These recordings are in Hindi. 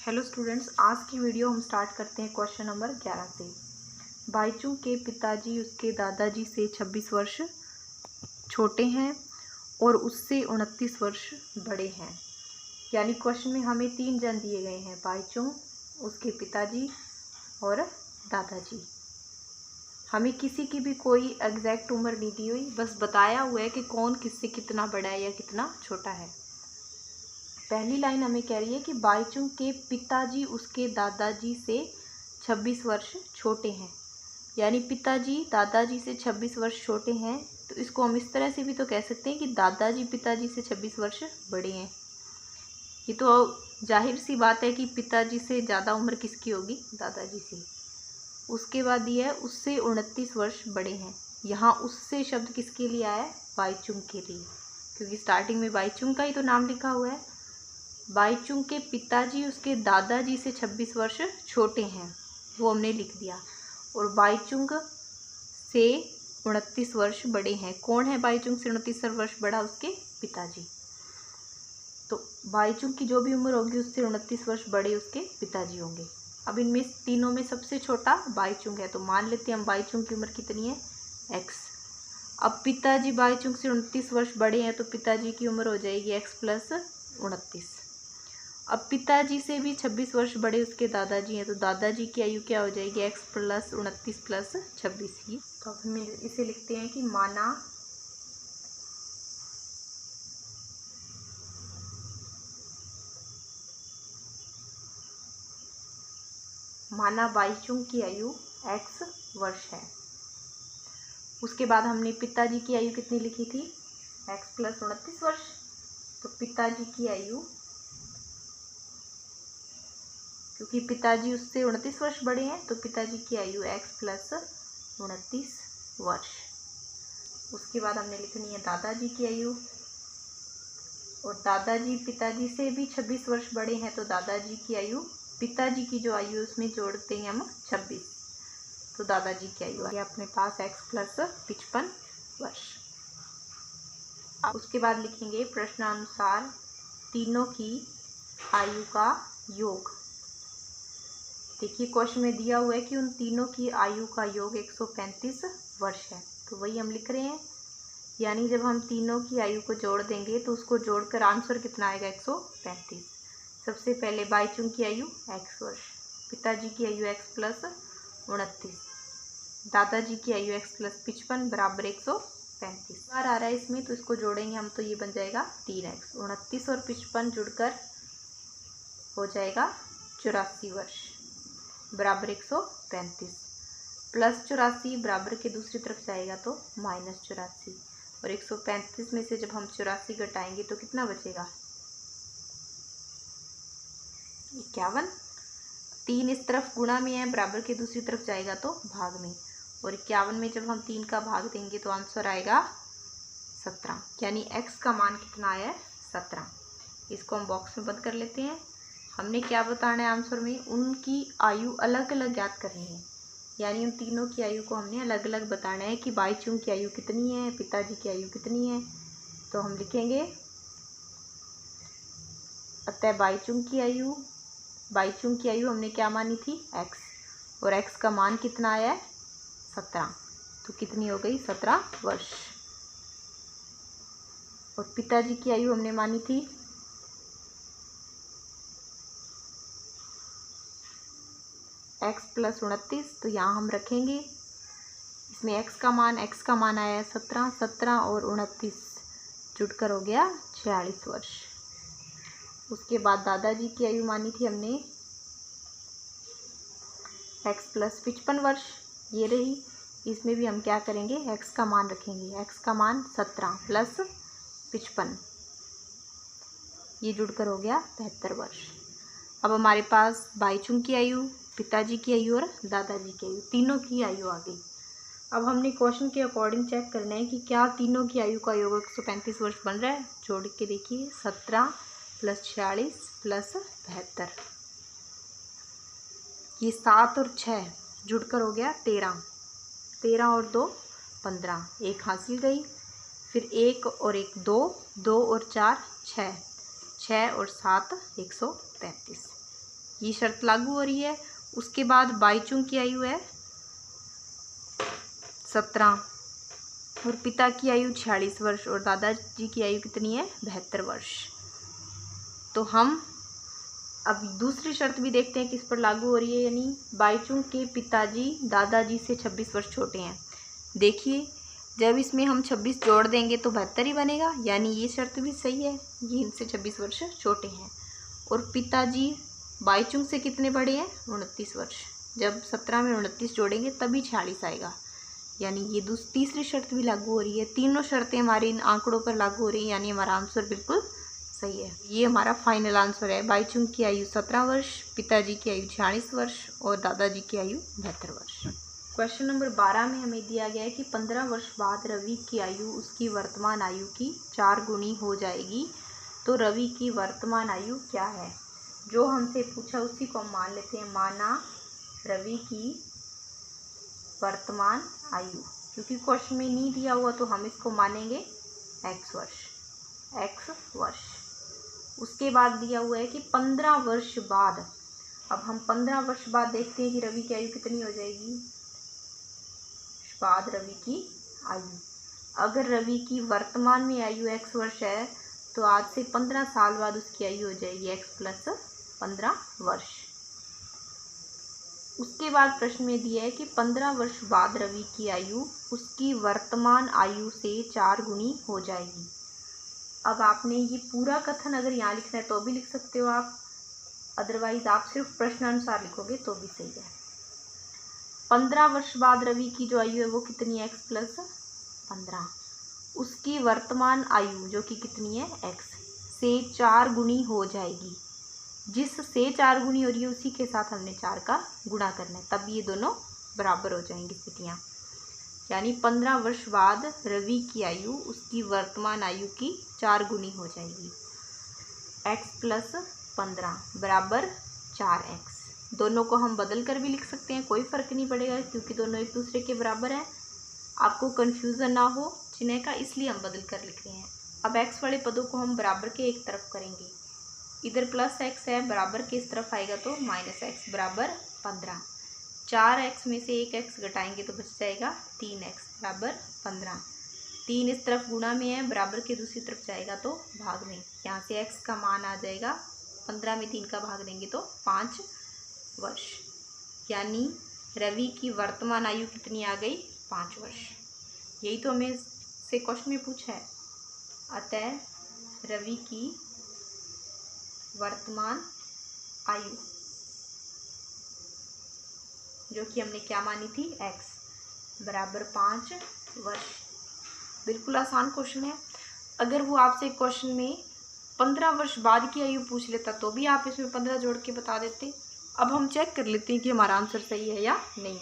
हेलो स्टूडेंट्स, आज की वीडियो हम स्टार्ट करते हैं क्वेश्चन नंबर 11 से। बाईचुंग के पिताजी उसके दादाजी से 26 वर्ष छोटे हैं और उससे 29 वर्ष बड़े हैं। यानी क्वेश्चन में हमें 3 जन दिए गए हैं, बाईचुंग, उसके पिताजी और दादाजी। हमें किसी की भी कोई एग्जैक्ट उम्र नहीं दी हुई, बस बताया हुआ है कि कौन किससे कितना बड़ा है या कितना छोटा है। पहली लाइन हमें कह रही है कि बाईचुंग के पिताजी उसके दादाजी से 26 वर्ष छोटे हैं। यानी पिताजी दादाजी से 26 वर्ष छोटे हैं, तो इसको हम इस तरह से भी तो कह सकते हैं कि दादाजी पिताजी से 26 वर्ष बड़े हैं। ये तो जाहिर सी बात है कि पिताजी से ज़्यादा उम्र किसकी होगी, दादाजी से। उसके बाद ये है उससे 29 वर्ष बड़े हैं। यहाँ उससे शब्द किसके लिए आया है, बाईचुंग के लिए, क्योंकि स्टार्टिंग में बाईचुंग का ही तो नाम लिखा हुआ है। बाईचुंग के पिताजी उसके दादाजी से 26 वर्ष छोटे हैं, वो हमने लिख दिया। और बाईचुंग से 29 वर्ष बड़े हैं। कौन है बाईचुंग से 29 वर्ष बड़ा, उसके पिताजी। तो बाईचुंग की जो भी उम्र होगी उससे 29 वर्ष बड़े उसके पिताजी होंगे। अब इनमें तीनों में सबसे छोटा बाईचुंग है, तो मान लेते हैं हम बाईचुंग की उम्र कितनी है, x। अब पिताजी बाईचुंग से 29 वर्ष बड़े हैं, तो पिताजी की उम्र हो जाएगी x प्लस 29। अब पिताजी से भी 26 वर्ष बड़े उसके दादाजी हैं, तो दादाजी की आयु क्या हो जाएगी, x प्लस 29 प्लस 26 की। तो अब हम इसे लिखते हैं कि माना बाईचुंग की आयु x वर्ष है। उसके बाद हमने पिताजी की आयु कितनी लिखी थी, x प्लस 29 वर्ष। तो पिताजी की आयु, क्योंकि पिताजी उससे 29 वर्ष बड़े हैं, तो पिताजी की आयु x प्लस 29 वर्ष। उसके बाद हमने लिखनी है दादाजी की आयु, और दादाजी पिताजी से भी 26 वर्ष बड़े हैं, तो दादाजी की आयु, पिताजी की जो आयु उसमें जोड़ते हैं हम 26, तो दादाजी की आयु है अपने पास x प्लस 55 वर्ष। उसके बाद लिखेंगे प्रश्नानुसार तीनों की आयु का योग। देखिए क्वेश्चन में दिया हुआ है कि उन तीनों की आयु का योग 135 वर्ष है, तो वही हम लिख रहे हैं। यानी जब हम तीनों की आयु को जोड़ देंगे तो उसको जोड़कर आंसर कितना आएगा, 135। सबसे पहले बाईचुंग की आयु x वर्ष, पिताजी की आयु x प्लस 29, दादाजी की आयु x प्लस 55 बराबर 135 बार आ रहा है इसमें, तो इसको जोड़ेंगे हम तो ये बन जाएगा 3x। 29 और 55 जुड़कर हो जाएगा 84 वर्ष बराबर 135, प्लस 84 बराबर के दूसरी तरफ जाएगा तो माइनस 84, और 135 में से जब हम 84 घटाएंगे तो कितना बचेगा, 51। 3 इस तरफ गुणा में है, बराबर के दूसरी तरफ जाएगा तो भाग में, और 51 में जब हम 3 का भाग देंगे तो आंसर आएगा 17। यानी x का मान कितना आया है, 17। इसको हम बॉक्स में बंद कर लेते हैं। हमने क्या बताना है आंसर में, उनकी आयु अलग अलग ज्ञात करनी है। यानी उन तीनों की आयु को हमने अलग अलग बताना है कि बाईचुंग की आयु कितनी है, पिताजी की आयु कितनी है। तो हम लिखेंगे, अतः बाईचुंग की आयु हमने क्या मानी थी, x, और x का मान कितना आया है, 17, तो कितनी हो गई, 17 वर्ष। और पिताजी की आयु हमने मानी थी x प्लस 29, तो यहाँ हम रखेंगे इसमें x का मान आया है 17, 17 और 29 जुड़कर हो गया 46 वर्ष। उसके बाद दादाजी की आयु मानी थी हमने x प्लस 55 वर्ष, ये रही। इसमें भी हम क्या करेंगे, x का मान रखेंगे, x का मान 17 प्लस 55, ये जुड़कर हो गया 72 वर्ष। अब हमारे पास बाईचुंग की आयु, पिताजी की आयु और दादाजी की आयु, तीनों की आयु आ गई। अब हमने क्वेश्चन के अकॉर्डिंग चेक करना है कि क्या तीनों की आयु का योग 135 वर्ष बन रहा है। जोड़ के देखिए, 17 प्लस 46 प्लस 72, ये 7 और 6 जुड़कर हो गया 13, 13 और 2 15, एक हासिल गई, फिर 1 और 1 2, 2 और 4 6, 6 और 7 135। ये शर्त लागू हो रही है। उसके बाद बाईचुंग की आयु है 17 और पिता की आयु 46 वर्ष और दादाजी की आयु कितनी है 72 वर्ष। तो हम अब दूसरी शर्त भी देखते हैं किस पर लागू हो रही है, यानी बाईचुंग के पिताजी दादाजी से 26 वर्ष छोटे हैं। देखिए जब इसमें हम 26 जोड़ देंगे तो 72 ही बनेगा, यानी ये शर्त भी सही है, ये इनसे 26 वर्ष छोटे हैं। और पिताजी बाईचुंग से कितने बड़े हैं 29 वर्ष। जब 17 में 29 जोड़ेंगे तभी 46 आएगा, यानी ये तीसरी शर्त भी लागू हो रही है। तीनों शर्तें हमारे इन आंकड़ों पर लागू हो रही हैं, यानी हमारा आंसर बिल्कुल सही है। ये हमारा फाइनल आंसर है। बाईचुंग की आयु 17 वर्ष, पिताजी की आयु 46 वर्ष और दादाजी की आयु 72 वर्ष। क्वेश्चन नंबर 12 में हमें दिया गया है कि 15 वर्ष बाद रवि की आयु उसकी वर्तमान आयु की 4 गुनी हो जाएगी, तो रवि की वर्तमान आयु क्या है। जो हमसे पूछा उसी को हम मान लेते हैं। माना रवि की वर्तमान आयु, क्योंकि क्वेश्चन में नहीं दिया हुआ तो हम इसको मानेंगे x वर्ष। उसके बाद दिया हुआ है कि 15 वर्ष बाद, अब हम 15 वर्ष बाद देखते हैं कि रवि की आयु कितनी हो जाएगी। बाद रवि की आयु, अगर रवि की वर्तमान में आयु x वर्ष है तो आज से 15 साल बाद उसकी आयु हो जाएगी x प्लस 15 वर्ष। उसके बाद प्रश्न में दिया है कि 15 वर्ष बाद रवि की आयु उसकी वर्तमान आयु से 4 गुनी हो जाएगी। अब आपने ये पूरा कथन अगर यहाँ लिखना है तो भी लिख सकते हो आप, अदरवाइज आप सिर्फ प्रश्नानुसार लिखोगे तो भी सही है। 15 वर्ष बाद रवि की जो आयु है वो कितनी है x प्लस 15, उसकी वर्तमान आयु जो कि कितनी है x से 4 गुनी हो जाएगी। जिससे 4 गुनी हो रही है उसी के साथ हमने 4 का गुणा करना है, तब ये दोनों बराबर हो जाएंगी स्थितियाँ। यानी 15 वर्ष बाद रवि की आयु उसकी वर्तमान आयु की 4 गुनी हो जाएगी। x प्लस 15 बराबर 4x। दोनों को हम बदल कर भी लिख सकते हैं, कोई फ़र्क नहीं पड़ेगा क्योंकि दोनों एक दूसरे के बराबर हैं। आपको कन्फ्यूज़न ना हो चिन्ह का, इसलिए हम बदल कर लिख रहे हैं। अब x वाले पदों को हम बराबर के एक तरफ करेंगे। इधर प्लस x है, बराबर के इस तरफ आएगा तो माइनस x बराबर 15। 4x में से 1x घटाएंगे तो बच जाएगा 3x बराबर 15। 3 इस तरफ गुणा में है, बराबर के दूसरी तरफ जाएगा तो भाग में। यहाँ से x का मान आ जाएगा 15 में 3 का भाग देंगे तो 5 वर्ष। यानी रवि की वर्तमान आयु कितनी आ गई 5 वर्ष। यही तो हमें से क्वेश्चन में पूछा है। अतः रवि की वर्तमान आयु जो कि हमने क्या मानी थी x बराबर 5 वर्ष। बिल्कुल आसान क्वेश्चन है। अगर वो आपसे क्वेश्चन में 15 वर्ष बाद की आयु पूछ लेता तो भी आप इसमें 15 जोड़ के बता देते। अब हम चेक कर लेते हैं कि हमारा आंसर सही है या नहीं।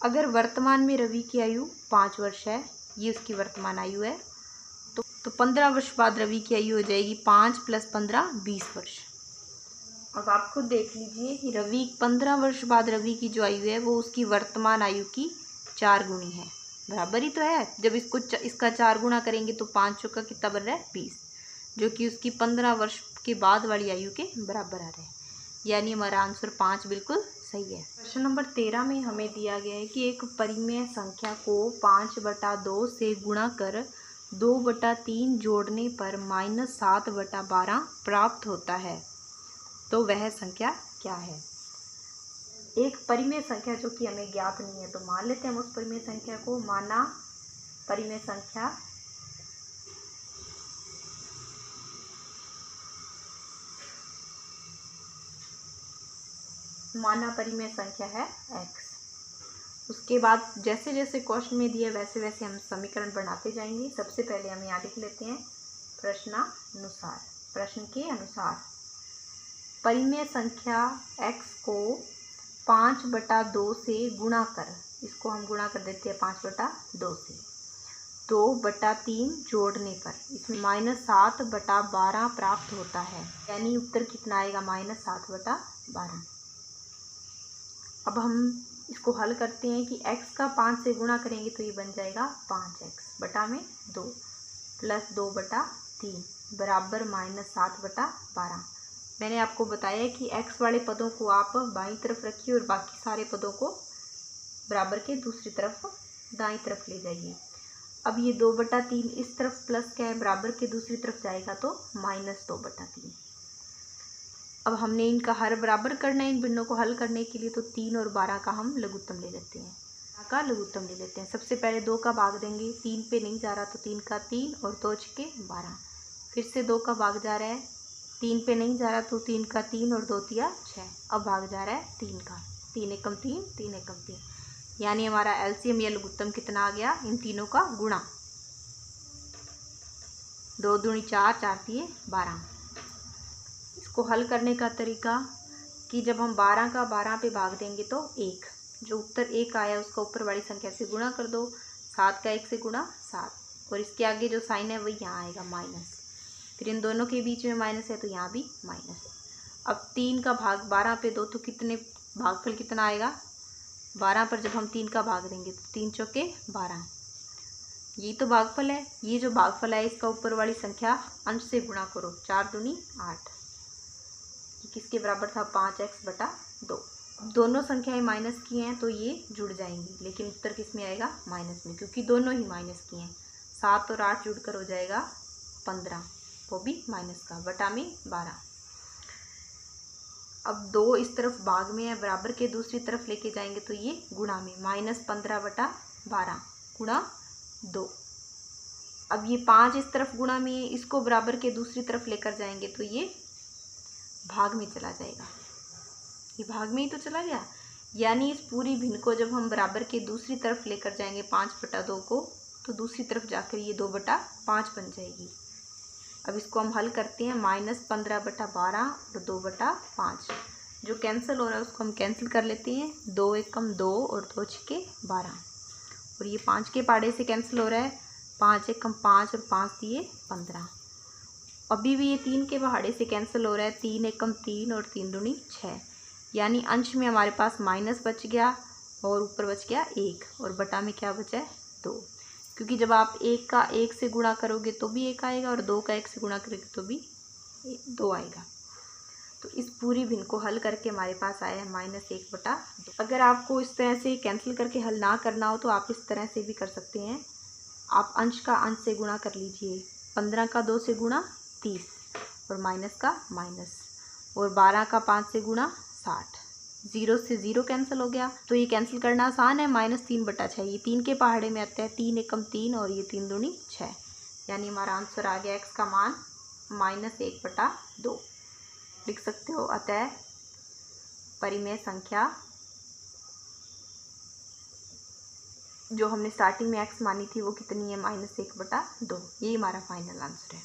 अगर वर्तमान में रवि की आयु 5 वर्ष है, ये उसकी वर्तमान आयु है, तो 15 वर्ष बाद रवि की आयु हो जाएगी 5 + 15 20 वर्ष। अब आप खुद देख लीजिए कि 15 वर्ष बाद रवि की जो आयु है वो उसकी वर्तमान आयु की 4 गुनी है। बराबर ही तो है। जब इसका 4 गुणा करेंगे तो 5 चौका कितना बन रहा है 20, जो कि उसकी 15 वर्ष के बाद वाली आयु के बराबर आ रहा है। यानी हमारा आंसर 5 बिल्कुल सही है। क्वेश्चन नंबर 13 में हमें दिया गया है कि एक परिमेय संख्या को 5/2 से गुणा कर 2/3 जोड़ने पर -7/12 प्राप्त होता है, तो वह संख्या क्या है। एक परिमेय संख्या जो कि हमें ज्ञात नहीं है, तो मान लेते हैं हम उस परिमेय संख्या को। माना परिमेय संख्या है x। उसके बाद जैसे जैसे क्वेश्चन में दिए वैसे वैसे हम समीकरण बनाते जाएंगे। सबसे पहले हम यहाँ लिख लेते हैं प्रश्न के अनुसार परिमेय संख्या x को 5/2 से गुणा कर, इसको हम गुणा कर देते हैं 5/2 से, 2/3 जोड़ने पर इसमें -7/12 प्राप्त होता है। यानी उत्तर कितना आएगा -7/12। अब हम इसको हल करते हैं कि x का 5 से गुणा करेंगे तो ये बन जाएगा 5x बटा में 2 + 2/3 बराबर -7/12। मैंने आपको बताया कि x वाले पदों को आप बाईं तरफ रखिए और बाकी सारे पदों को बराबर के दूसरी तरफ दाईं तरफ ले जाइए। अब ये 2/3 इस तरफ प्लस क्या है, बराबर के दूसरी तरफ जाएगा तो -2/3। अब हमने इनका हर बराबर करना है इन भिन्नों को हल करने के लिए, तो 3 और 12 का हम लघुत्तम ले लेते हैं। सबसे पहले 2 का भाग देंगे, 3 पे नहीं जा रहा तो 3 का 3 और 2 छके 12। फिर से 2 का भाग जा रहा है, 3 पे नहीं जा रहा तो 3 का 3 और 2 तिया 6। अब भाग जा रहा है 3 का, 3 एकम 3, 3 एकम 3, यानी हमारा एलसीएम या लघुत्तम कितना आ गया, इन तीनों का गुणा। 2 दूनी 4, 4 तिये 12। इसको हल करने का तरीका कि जब हम 12 का 12 पे भाग देंगे तो 1, जो उत्तर 1 आया उसका ऊपर वाली संख्या से गुणा कर दो। 7 का 1 से गुणा 7, और इसके आगे जो साइन है वही यहाँ आएगा माइनस। फिर इन दोनों के बीच में माइनस है तो यहाँ भी माइनस। अब 3 का भाग 12 पे 2 तो कितने भागफल कितना आएगा, 12 पर जब हम 3 का भाग देंगे तो 3 चौके 12, ये तो भागफल है। ये जो भागफल है इसका ऊपर वाली संख्या अंश से गुणा करो, 4 दूनी 8। ये किसके बराबर था, 5x/2। दोनों संख्याएं माइनस की हैं तो ये जुड़ जाएंगी, लेकिन उत्तर किस में आएगा, माइनस में, क्योंकि दोनों ही माइनस की हैं। 7 और 8 जुड़कर हो जाएगा 15, वो भी माइनस का, बटा में 12। अब 2 इस तरफ भाग में है, बराबर के दूसरी तरफ लेके जाएंगे तो ये गुणा में, -15/12 गुणा 2। अब ये 5 इस तरफ गुणा में है, इसको बराबर के दूसरी तरफ लेकर जाएंगे तो ये भाग में चला जाएगा, ये भाग में ही तो चला गया। यानी इस पूरी भिन्न को जब हम बराबर के दूसरी तरफ लेकर जाएंगे 5/2 को, तो दूसरी तरफ जाकर ये 2/5 बन जाएगी। अब इसको हम हल करते हैं, -15/12 और 2/5 जो कैंसिल हो रहा है उसको हम कैंसिल कर लेते हैं। 2 एकम 2 और 2 छके 12, और ये 5 के पहाड़े से कैंसिल हो रहा है, 5 एकम 5 और 5 दिए 15। अभी भी ये 3 के पहाड़े से कैंसिल हो रहा है, 3 एकम 3 और 3 दूनी 6, यानी अंश में हमारे पास माइनस बच गया और ऊपर बच गया 1, और बटा में क्या बचा है, 2, क्योंकि जब आप 1 का 1 से गुणा करोगे तो भी 1 आएगा और 2 का 1 से गुणा करोगे तो भी 2 आएगा। तो इस पूरी भिन्न को हल करके हमारे पास आया है -1/2। अगर आपको इस तरह से कैंसिल करके हल ना करना हो तो आप इस तरह से भी कर सकते हैं। आप अंश का अंश से गुणा कर लीजिए, 15 का 2 से गुणा 30 और माइनस का माइनस, और 12 का 5 से गुणा 60। 0 से 0 कैंसिल हो गया, तो ये कैंसिल करना आसान है। -3/6, ये 3 के पहाड़े में आता है, 3 एकम 3 और ये 3 दूनी 6, यानी हमारा आंसर आ गया x का मान -1/2। लिख सकते हो, अतः परिमेय संख्या जो हमने स्टार्टिंग में x मानी थी वो कितनी है, -1/2। यही हमारा फाइनल आंसर है।